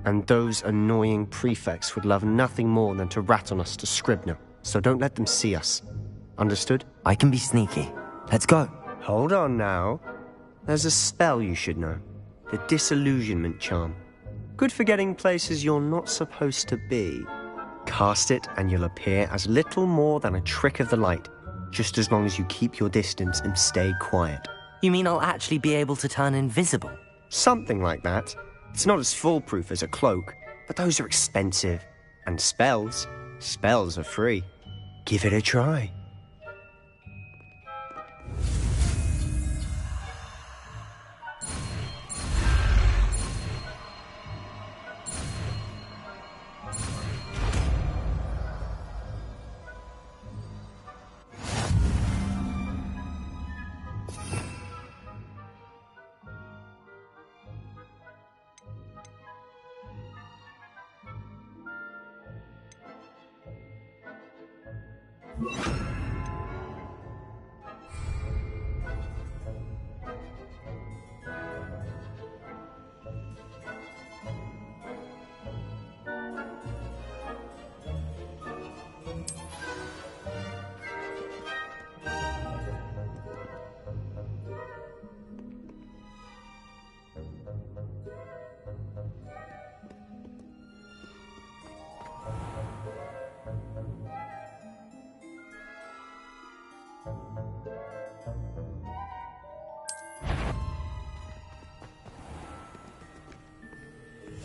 And those annoying prefects would love nothing more than to rat on us to Scribner, so don't let them see us. Understood? I can be sneaky. Let's go. Hold on now. There's a spell you should know. The Disillusionment Charm. Good for getting places you're not supposed to be. Cast it and you'll appear as little more than a trick of the light, just as long as you keep your distance and stay quiet. You mean I'll actually be able to turn invisible? Something like that. It's not as foolproof as a cloak, but those are expensive. And spells are free. Give it a try.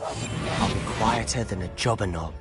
I'll be quieter than a jobber knob.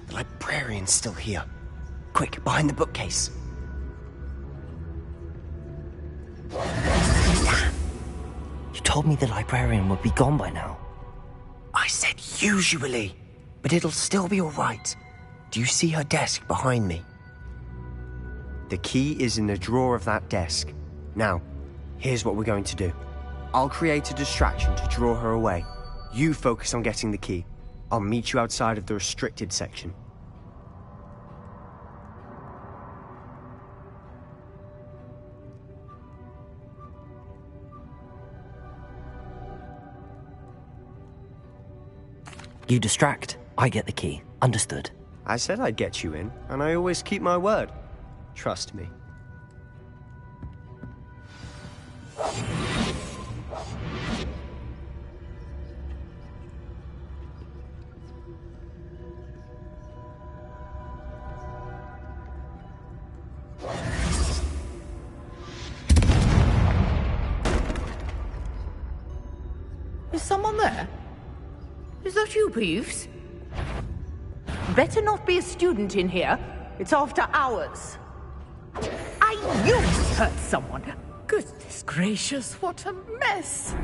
The librarian's still here. Quick, behind the bookcase. You told me the librarian would be gone by now. I said usually, but it'll still be all right. Do you see her desk behind me? The key is in the drawer of that desk. Now, here's what we're going to do. I'll create a distraction to draw her away. You focus on getting the key. I'll meet you outside of the restricted section. You distract, I get the key. Understood. I said I'd get you in, and I always keep my word. Trust me. Is someone there? Is that you, Peeves? Better not be a student in here. It's after hours. I knew you hurt someone. Goodness gracious, what a mess.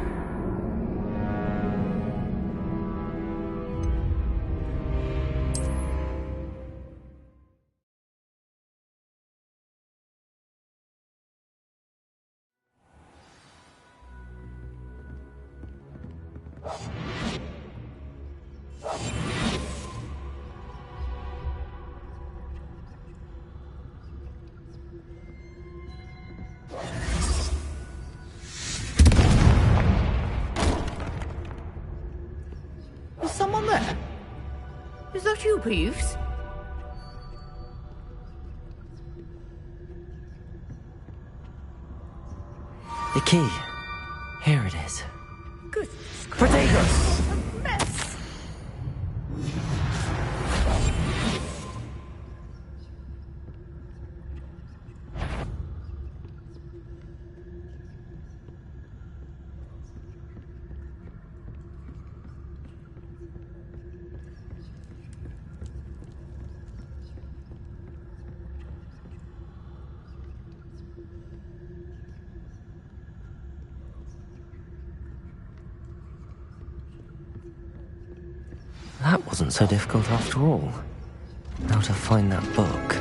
Is someone there? Is that you, Peeves? The key. Here it is. Goodness gracious, Potatoes! what a mess. That wasn't so difficult after all. Now to find that book.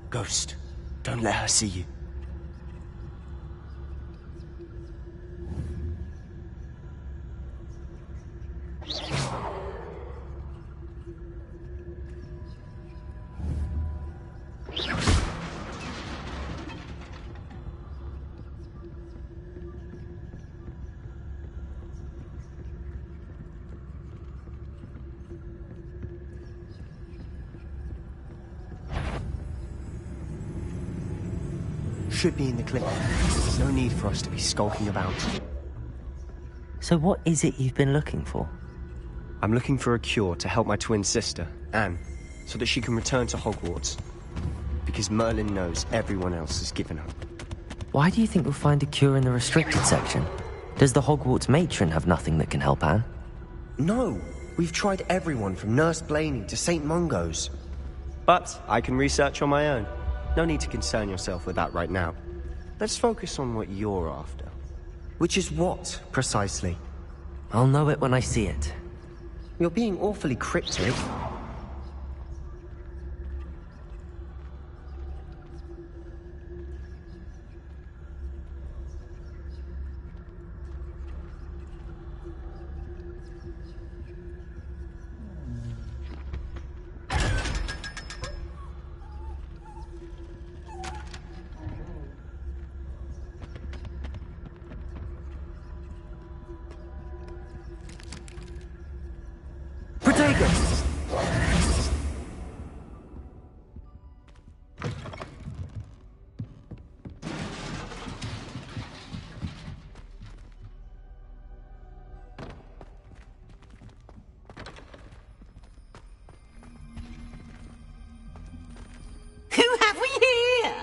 Ghost, don't let her see you. Should be in the clip. There's no need for us to be skulking about. So what is it you've been looking for? I'm looking for a cure to help my twin sister, Anne, so that she can return to Hogwarts. Because Merlin knows everyone else has given up. Why do you think we'll find a cure in the restricted section? Does the Hogwarts matron have nothing that can help Anne? No! We've tried everyone from Nurse Blaney to St. Mungo's. But I can research on my own. No need to concern yourself with that right now. Let's focus on what you're after. Which is what, precisely? I'll know it when I see it. You're being awfully cryptic. Who have we here?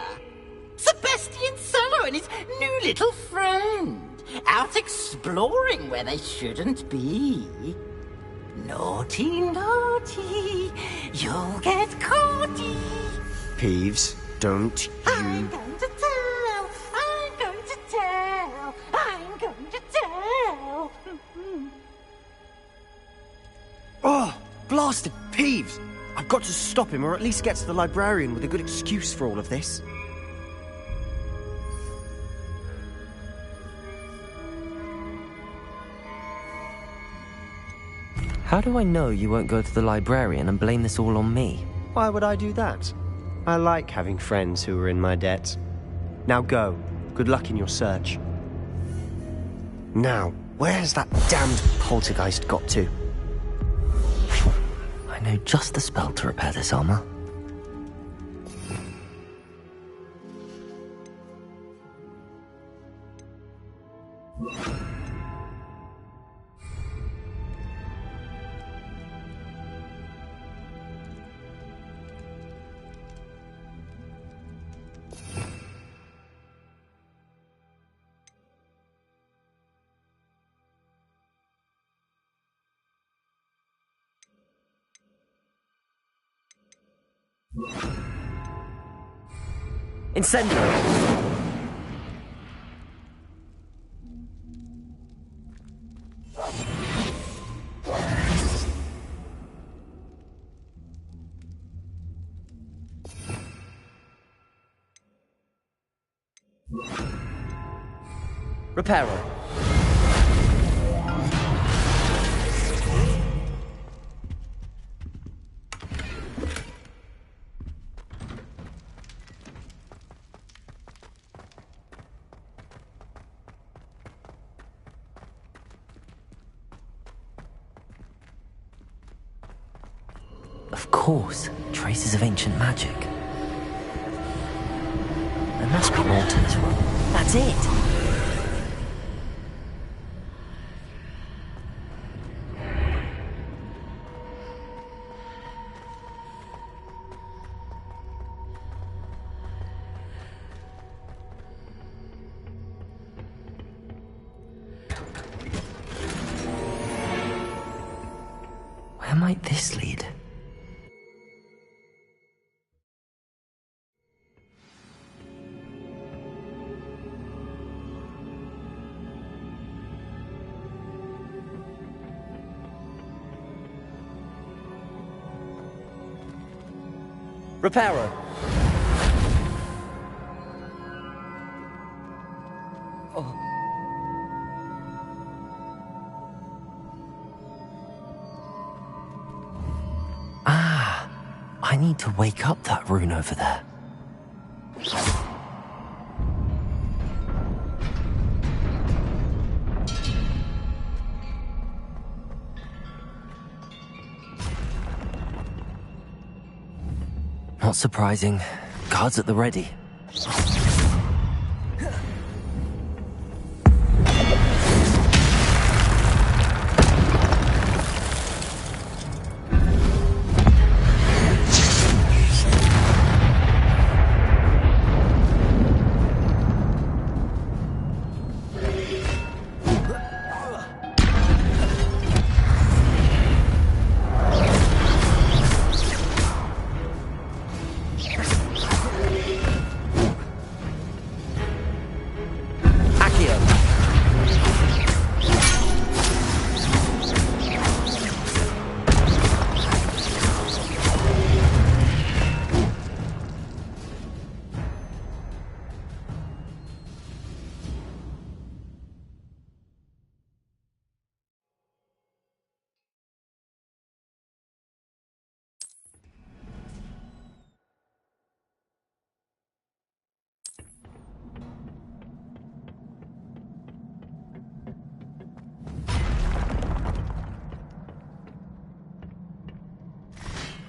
Sebastians and his new little friend, out exploring where they shouldn't be. Naughty, naughty, you'll get caughty. Peeves, don't you... I'm going to tell, I'm going to tell, I'm going to tell. Oh, blasted Peeves! I've got to stop him, or at least get to the librarian with a good excuse for all of this. How do I know you won't go to the librarian and blame this all on me? Why would I do that? I like having friends who are in my debt. Now go. Good luck in your search. Now, where's that damned poltergeist got to? I know just the spell to repair this armor. Incendio! Reparo. Of course, traces of ancient magic. There must be more to this room. That's it! Where might this lead? Reparo. I need to wake up that rune over there. Not surprising. Guards at the ready.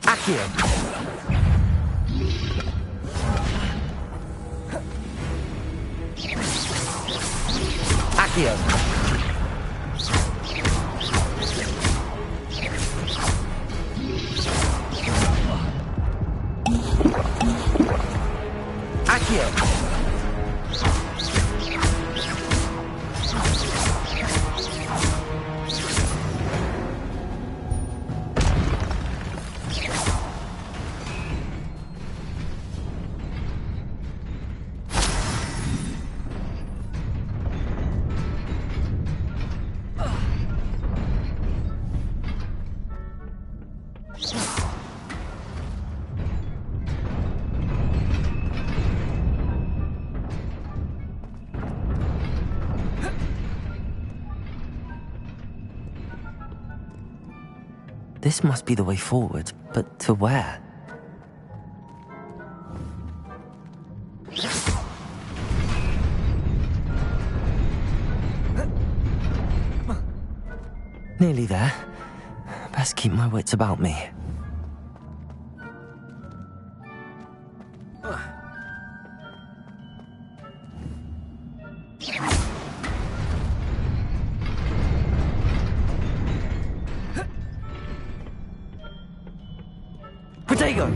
Accio. Accio. This must be the way forward, but to where? Nearly there. Best keep my wits about me. Protego!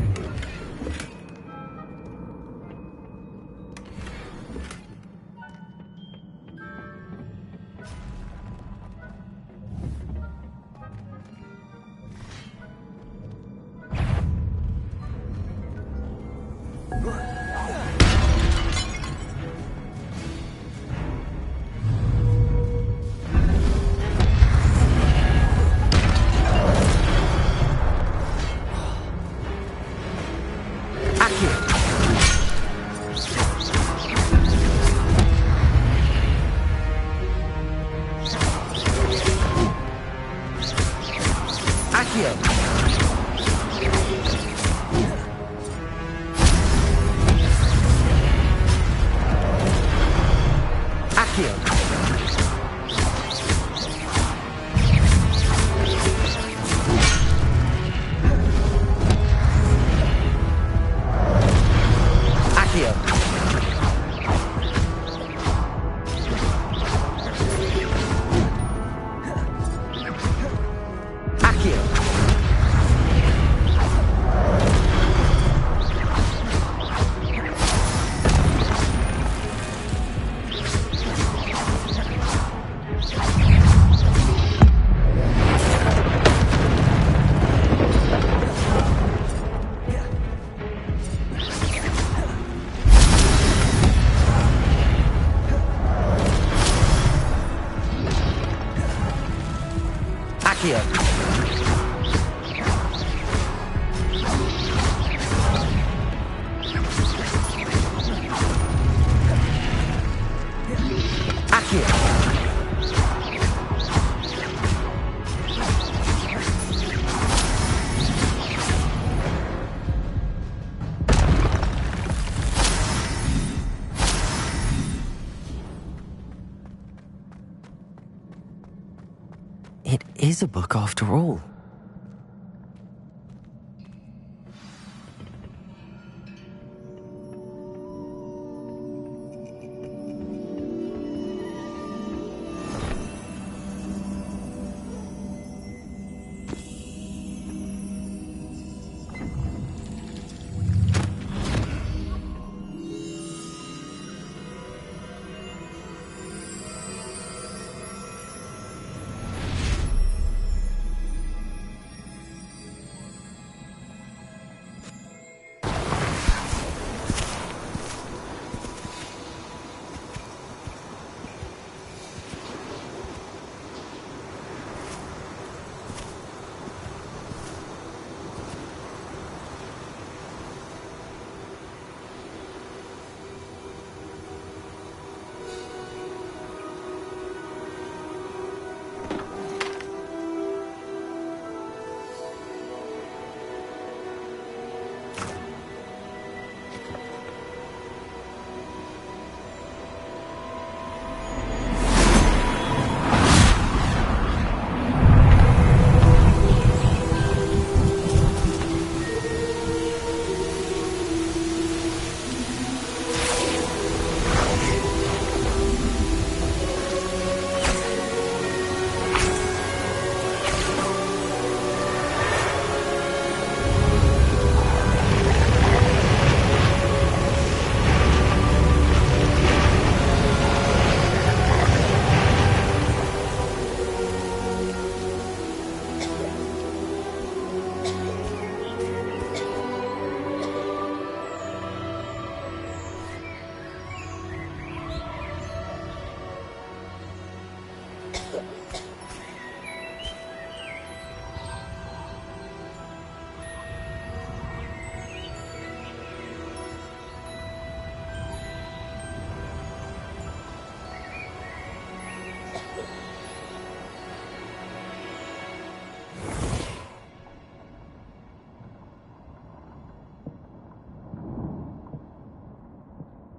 Accio. Accio. It is a book after all.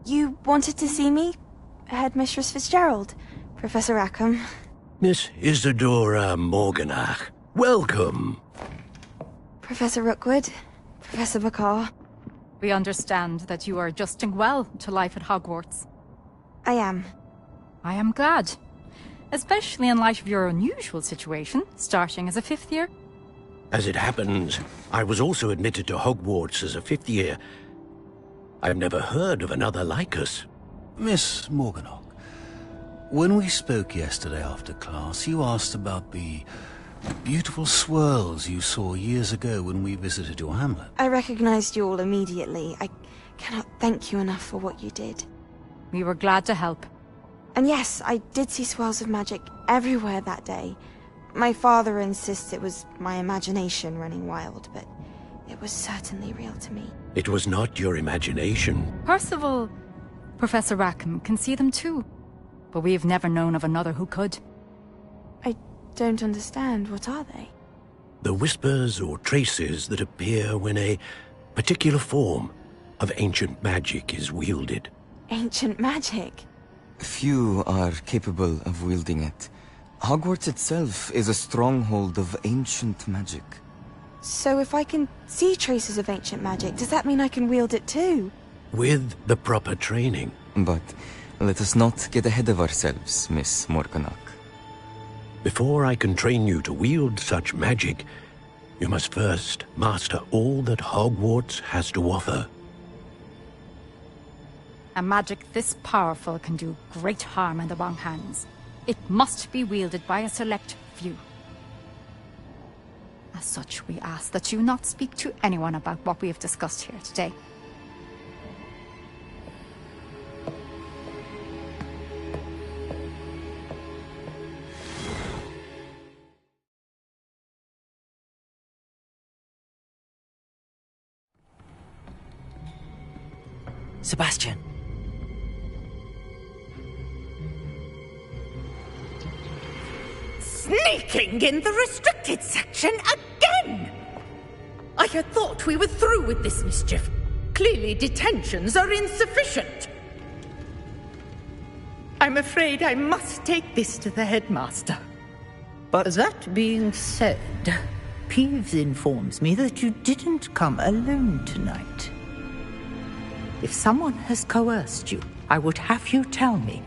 You wanted to see me? Headmistress Fitzgerald? Professor Rackham? Miss Isadora Morganach, welcome. Professor Rookwood? Professor McCaw? We understand that you are adjusting well to life at Hogwarts. I am. I am glad. Especially in light of your unusual situation, starting as a 5th year. As it happens, I was also admitted to Hogwarts as a 5th year. I've never heard of another like us. Miss Morganach, when we spoke yesterday after class, you asked about the beautiful swirls you saw years ago when we visited your hamlet. I recognized you all immediately. I cannot thank you enough for what you did. We were glad to help. And yes, I did see swirls of magic everywhere that day. My father insists it was my imagination running wild, but it was certainly real to me. It was not your imagination. Percival, Professor Rackham can see them too. But we've never known of another who could. I don't understand. What are they? The whispers or traces that appear when a particular form of ancient magic is wielded. Ancient magic? Few are capable of wielding it. Hogwarts itself is a stronghold of ancient magic. So if I can see traces of ancient magic, does that mean I can wield it too? With the proper training. But let us not get ahead of ourselves, Miss Morganach. Before I can train you to wield such magic, you must first master all that Hogwarts has to offer. A magic this powerful can do great harm in the wrong hands. It must be wielded by a select few. As such, we ask that you not speak to anyone about what we have discussed here today. Sebastian. Sneaking in the restricted section again! I had thought we were through with this mischief. Clearly detentions are insufficient. I'm afraid I must take this to the headmaster. But That being said, Peeves informs me that you didn't come alone tonight. If someone has coerced you, I would have you tell me.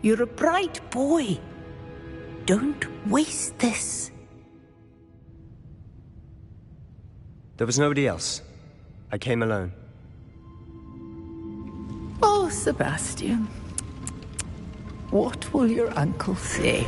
You're a bright boy. Don't waste this. there was nobody else. I came alone. Oh, Sebastian. What will your uncle say?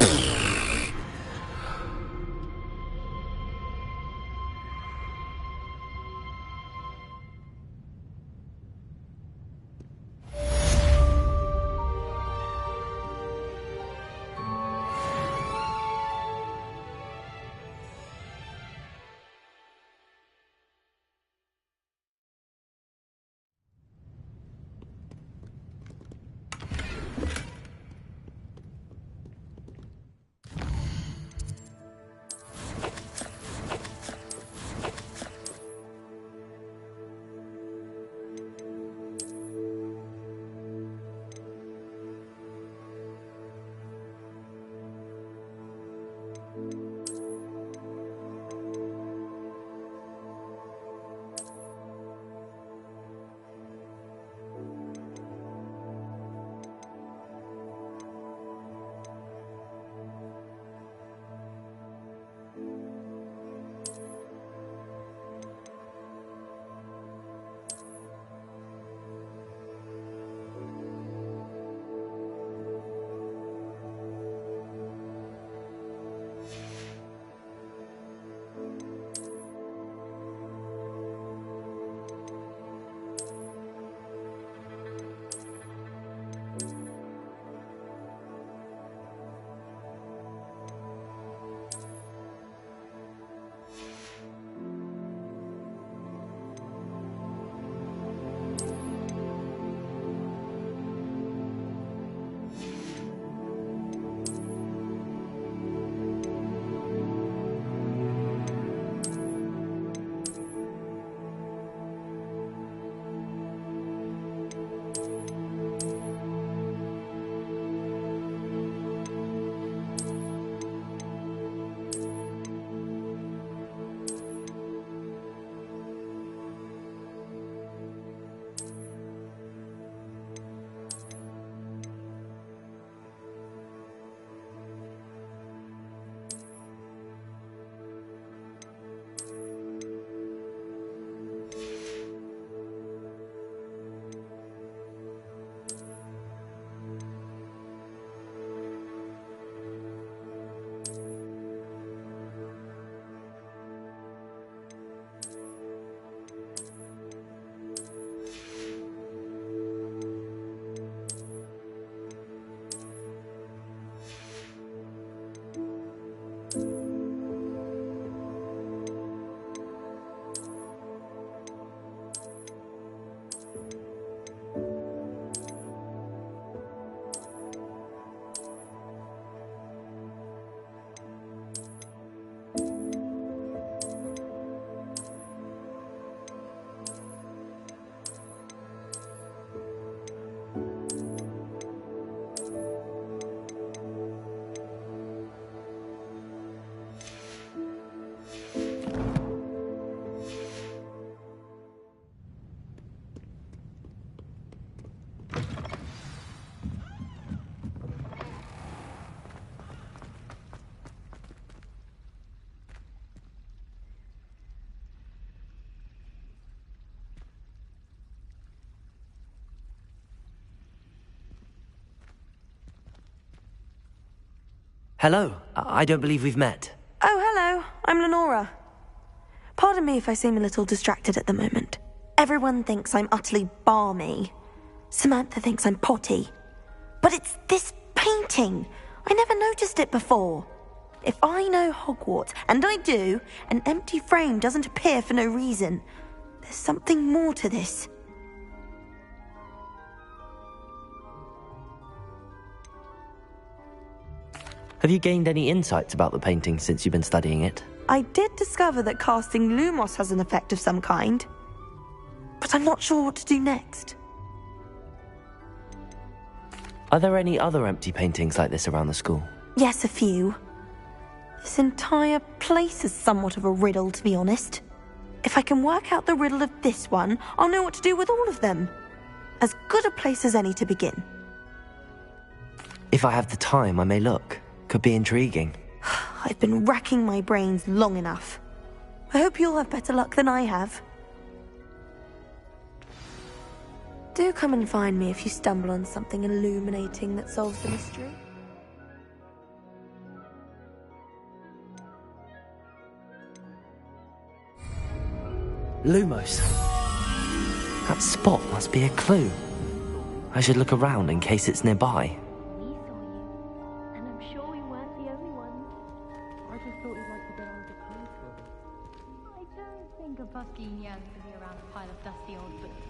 Hello. I don't believe we've met. Oh, hello. I'm Lenora. Pardon me if I seem a little distracted at the moment. Everyone thinks I'm utterly balmy. Samantha thinks I'm potty. But it's this painting. I never noticed it before. If I know Hogwarts, and I do, an empty frame doesn't appear for no reason. There's something more to this. Have you gained any insights about the painting since you've been studying it? I did discover that casting Lumos has an effect of some kind, but I'm not sure what to do next. Are there any other empty paintings like this around the school? Yes, a few. This entire place is somewhat of a riddle, to be honest. If I can work out the riddle of this one, I'll know what to do with all of them. As good a place as any to begin. If I have the time, I may look. Could be intriguing. I've been racking my brains long enough. I hope you'll have better luck than I have. Do come and find me if you stumble on something illuminating that solves the mystery. Lumos. That spot must be a clue. I should look around in case it's nearby. We saw you, and I'm sure we weren't the only ones. I just thought you'd like to get on with the clues for us. I don't think a Buskin yearns to be around a pile of dusty old books.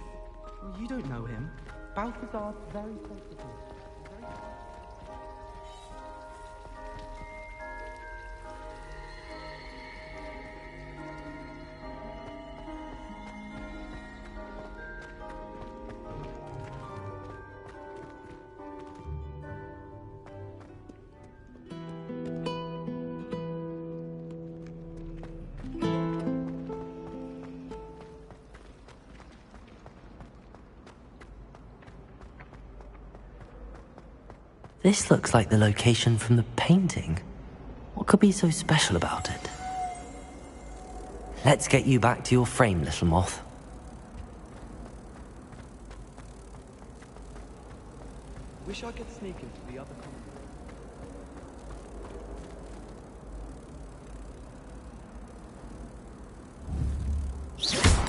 Well, you don't know him. Balthazar's very sensitive. This looks like the location from the painting. What could be so special about it? Let's get you back to your frame, little moth. Wish I could sneak into the other corner.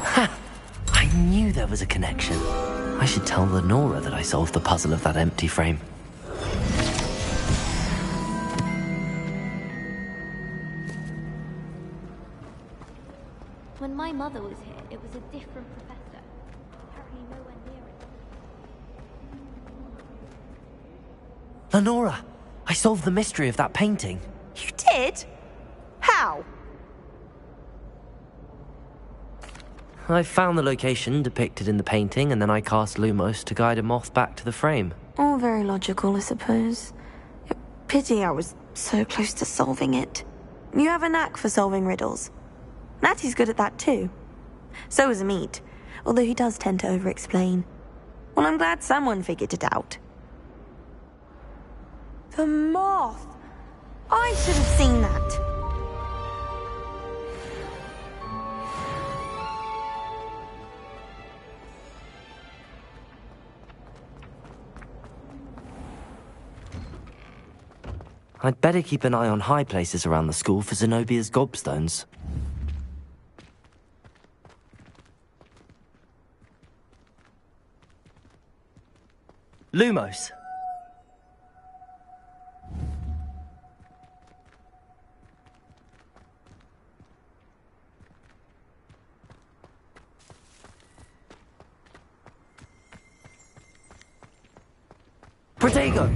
Ha! I knew there was a connection. I should tell Lenora that I solved the puzzle of that empty frame. When my mother was here, it was a different professor. Apparently nowhere near it. Lenora! I solved the mystery of that painting. You did? How? I found the location depicted in the painting, and then I cast Lumos to guide a moth back to the frame. All very logical, I suppose. Pity I was so close to solving it. You have a knack for solving riddles. Natty's good at that too. So is Amit, although he does tend to over-explain. Well, I'm glad someone figured it out. The moth! I should have seen that. I'd better keep an eye on high places around the school for Zenobia's gobstones. Lumos. Protego!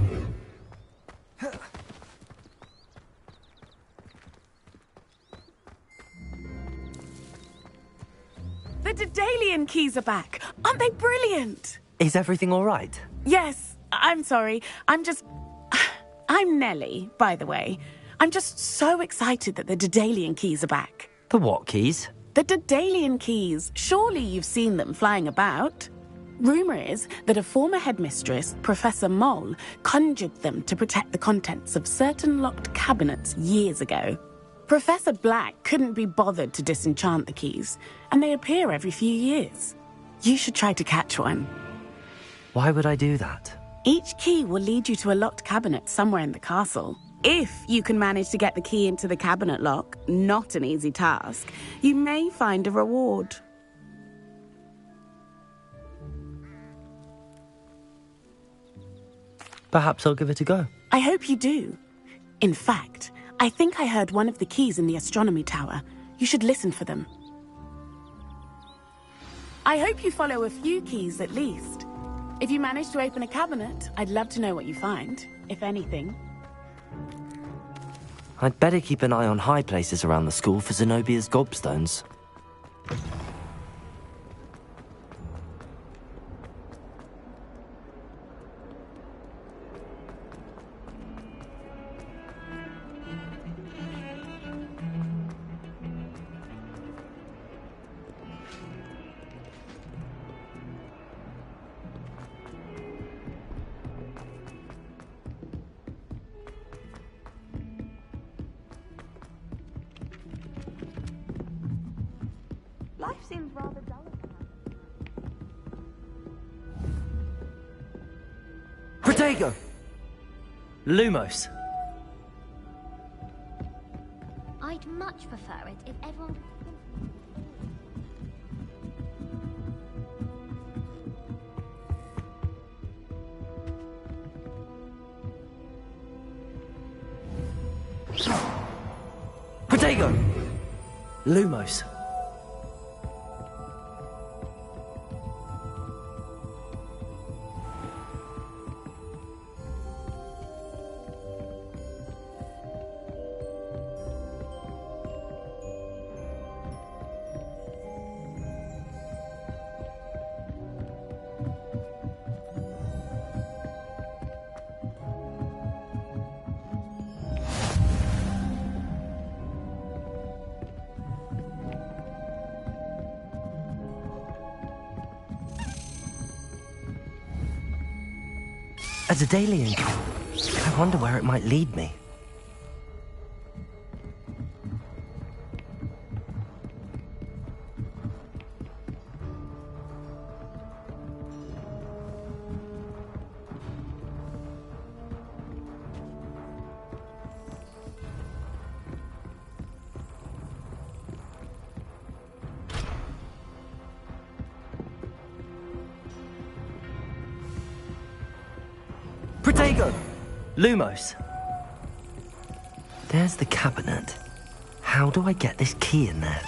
The Daedalian keys are back. Aren't they brilliant? Is everything all right? Yes, I'm sorry. I'm Nellie, by the way. I'm just so excited that the Daedalian keys are back. The what keys? The Daedalian keys. Surely you've seen them flying about. Rumour is that a former headmistress, Professor Moll, conjured them to protect the contents of certain locked cabinets years ago. Professor Black couldn't be bothered to disenchant the keys, and they appear every few years. You should try to catch one. Why would I do that? Each key will lead you to a locked cabinet somewhere in the castle. If you can manage to get the key into the cabinet lock, not an easy task, you may find a reward. Perhaps I'll give it a go. I hope you do. In fact, I think I heard one of the keys in the astronomy tower. You should listen for them. I hope you follow a few keys at least. If you manage to open a cabinet, I'd love to know what you find, if anything. I'd better keep an eye on high places around the school for Zenobia's gobstones. Life seems rather dull at the moment. Protego! Lumos! I'd much prefer it if everyone could... Protego! Lumos! A Daedalian. I wonder where it might lead me. Protego! Lumos! There's the cabinet. How do I get this key in there?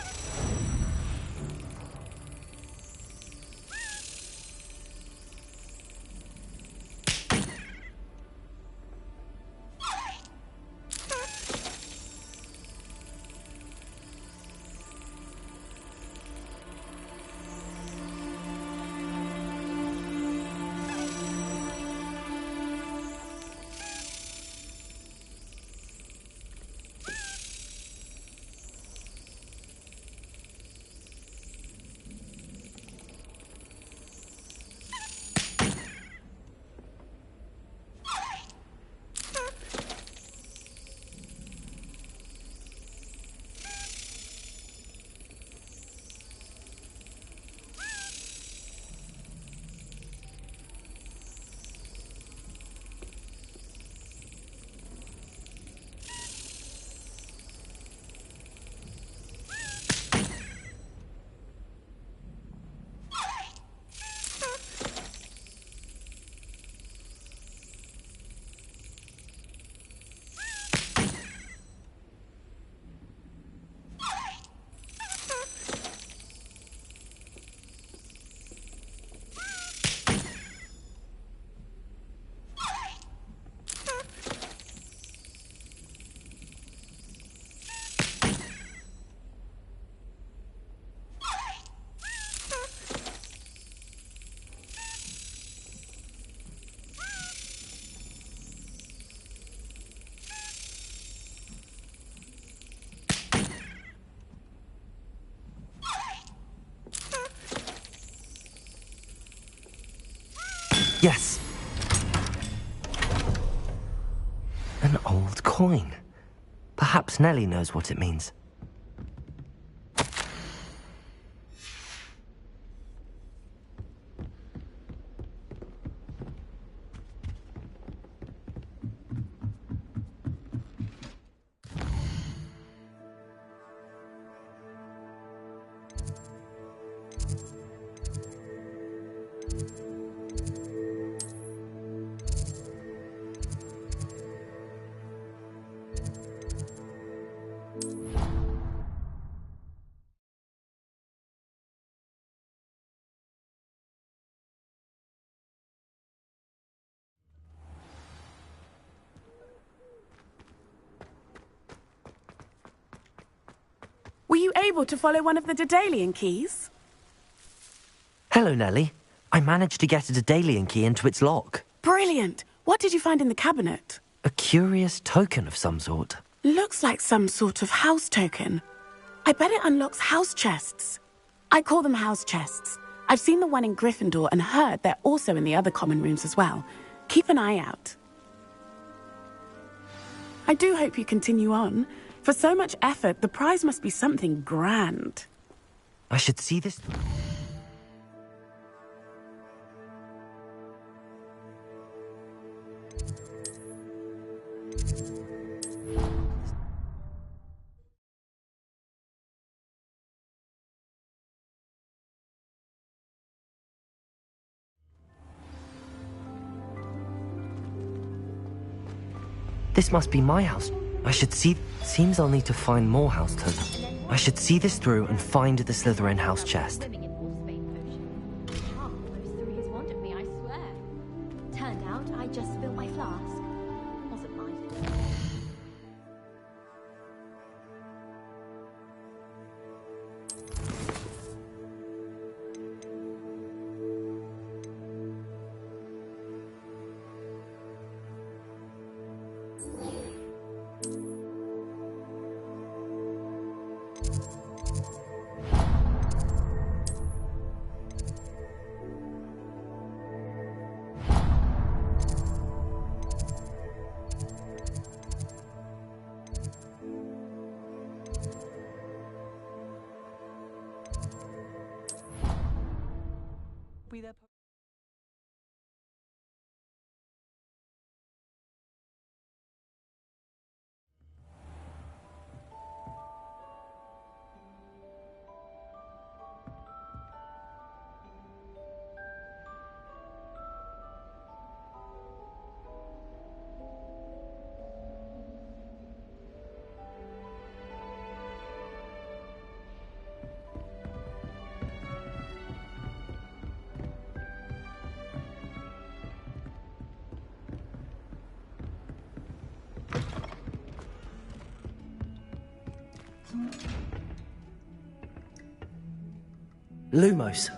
Yes! An old coin. Perhaps Nellie knows what it means. you able to follow one of the Daedalian keys? Hello, Nellie. I managed to get a Daedalian key into its lock. Brilliant. What did you find in the cabinet? A curious token of some sort. Looks like some sort of house token. I bet it unlocks house chests. I call them house chests. I've seen the one in Gryffindor and heard they're also in the other common rooms as well. Keep an eye out. I do hope you continue on. For so much effort, the prize must be something grand. I should see this... This must be my house. I should see... Seems I'll need to find more house tokens. I should see this through and find the Slytherin house chest. Those three has wanted me, I swear. Turned out I just spilled my flask. Wasn't mine. Lumos.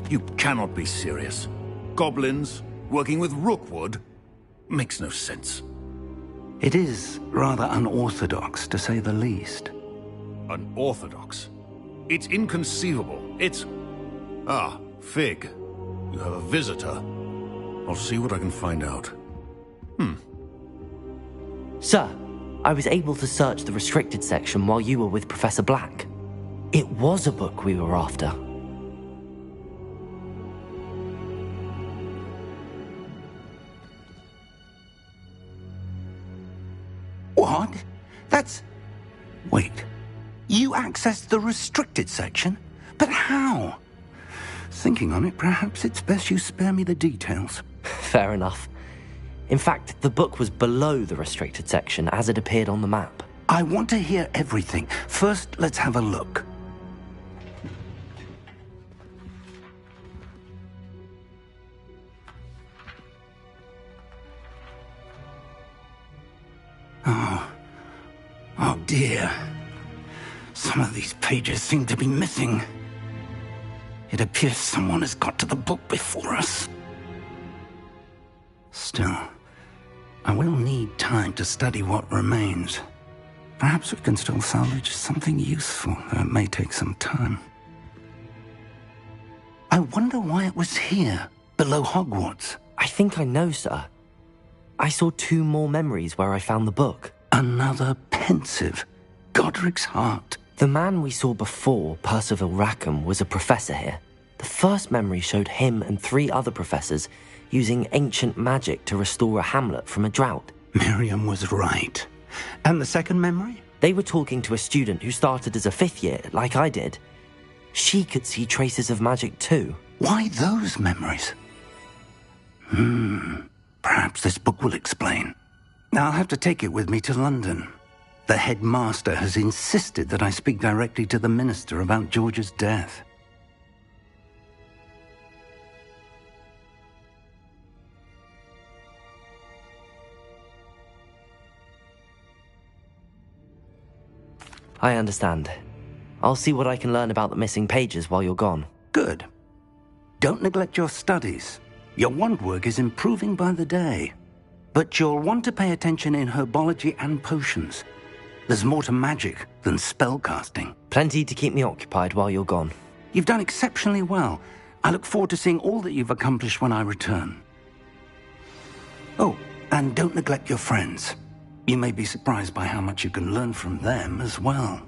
You cannot be serious. Goblins working with Rookwood makes no sense. It is rather unorthodox, to say the least. Unorthodox? It's inconceivable. It's... Ah, Fig. You have a visitor. I'll see what I can find out. Sir, I was able to search the restricted section while you were with Professor Black. It was a book we were after. What? That's... Wait. You accessed the restricted section? But how? Thinking on it, perhaps it's best you spare me the details. Fair enough. In fact, the book was below the restricted section as it appeared on the map. I want to hear everything. First, let's have a look. Oh dear. Some of these pages seem to be missing. It appears someone has got to the book before us. Still, I will need time to study what remains. Perhaps we can still salvage something useful, though it may take some time. I wonder why it was here, below Hogwarts. I think I know, sir. I saw 2 more memories where I found the book. Another pensive. Godric's heart. The man we saw before, Percival Rackham, was a professor here. The first memory showed him and 3 other professors using ancient magic to restore a hamlet from a drought. Miriam was right. And the second memory? They were talking to a student who started as a 5th year, like I did. She could see traces of magic too. Why those memories? Perhaps this book will explain. I'll have to take it with me to London. The headmaster has insisted that I speak directly to the minister about George's death. I understand. I'll see what I can learn about the missing pages while you're gone. Good. Don't neglect your studies. Your wand work is improving by the day. But you'll want to pay attention in herbology and potions. There's more to magic than spellcasting. Plenty to keep me occupied while you're gone. You've done exceptionally well. I look forward to seeing all that you've accomplished when I return. Oh, and don't neglect your friends. You may be surprised by how much you can learn from them as well.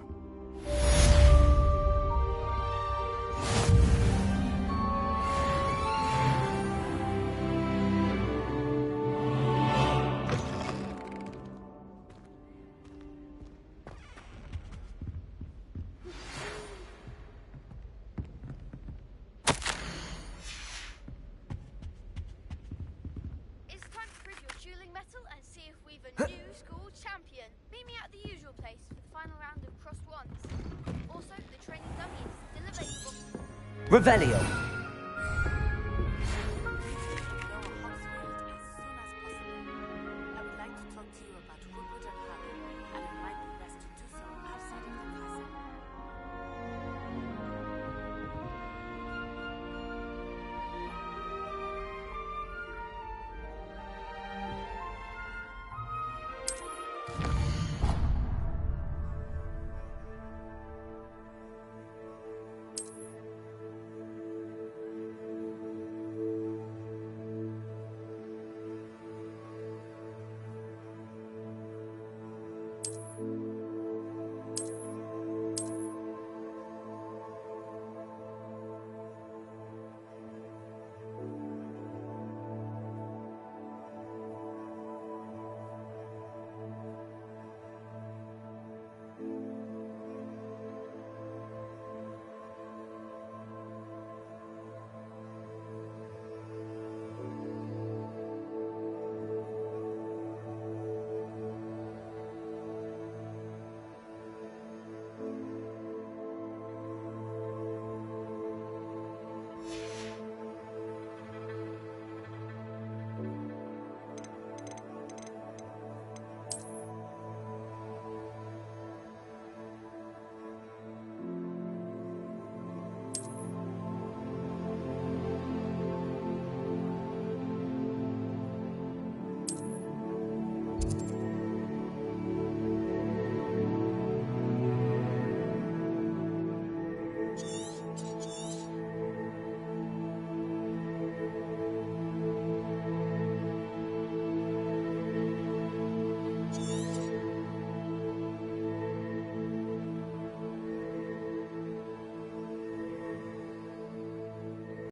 Revelio!